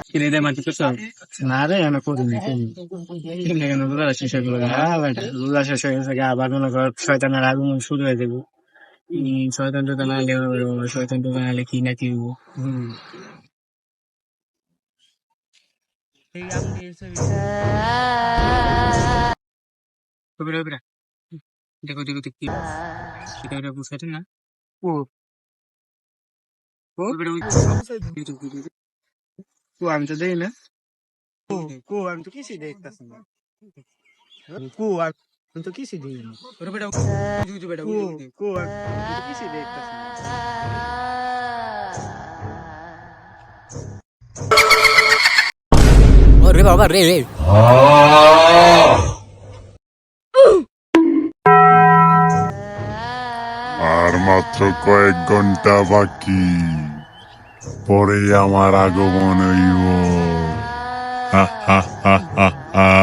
কিনে দেয় মাটি তো সব না রে আমি করিনি কিনে কেন রোজা শেষ হয়ে গেল হ্যাঁ বেটা রোজা শেষ হয়ে গেছে আবার মনে কর শয়তানের আগমন শুরু হয়ে যাবো শয়তান টয়তান আইলে শয়তান টয়তান আইলে কি না কি হবো কবিরা কবিরা দেখো দেখো দেখি এটা এটা বুঝাতে না ও ও কবিরা ও আমি তো দেই না কো আমি তো কিছুই দেখতেছি না কো আমি তো কিছুই দেখি না ওরে বেটা উঠে বেটা কো আমি তো কিছুই দেখতেছি না ওরে বাবা রে রে আর মাত্র কয়েক ঘন্টা বাকি পরে আমার আগমন হইব হা হা হা হা হা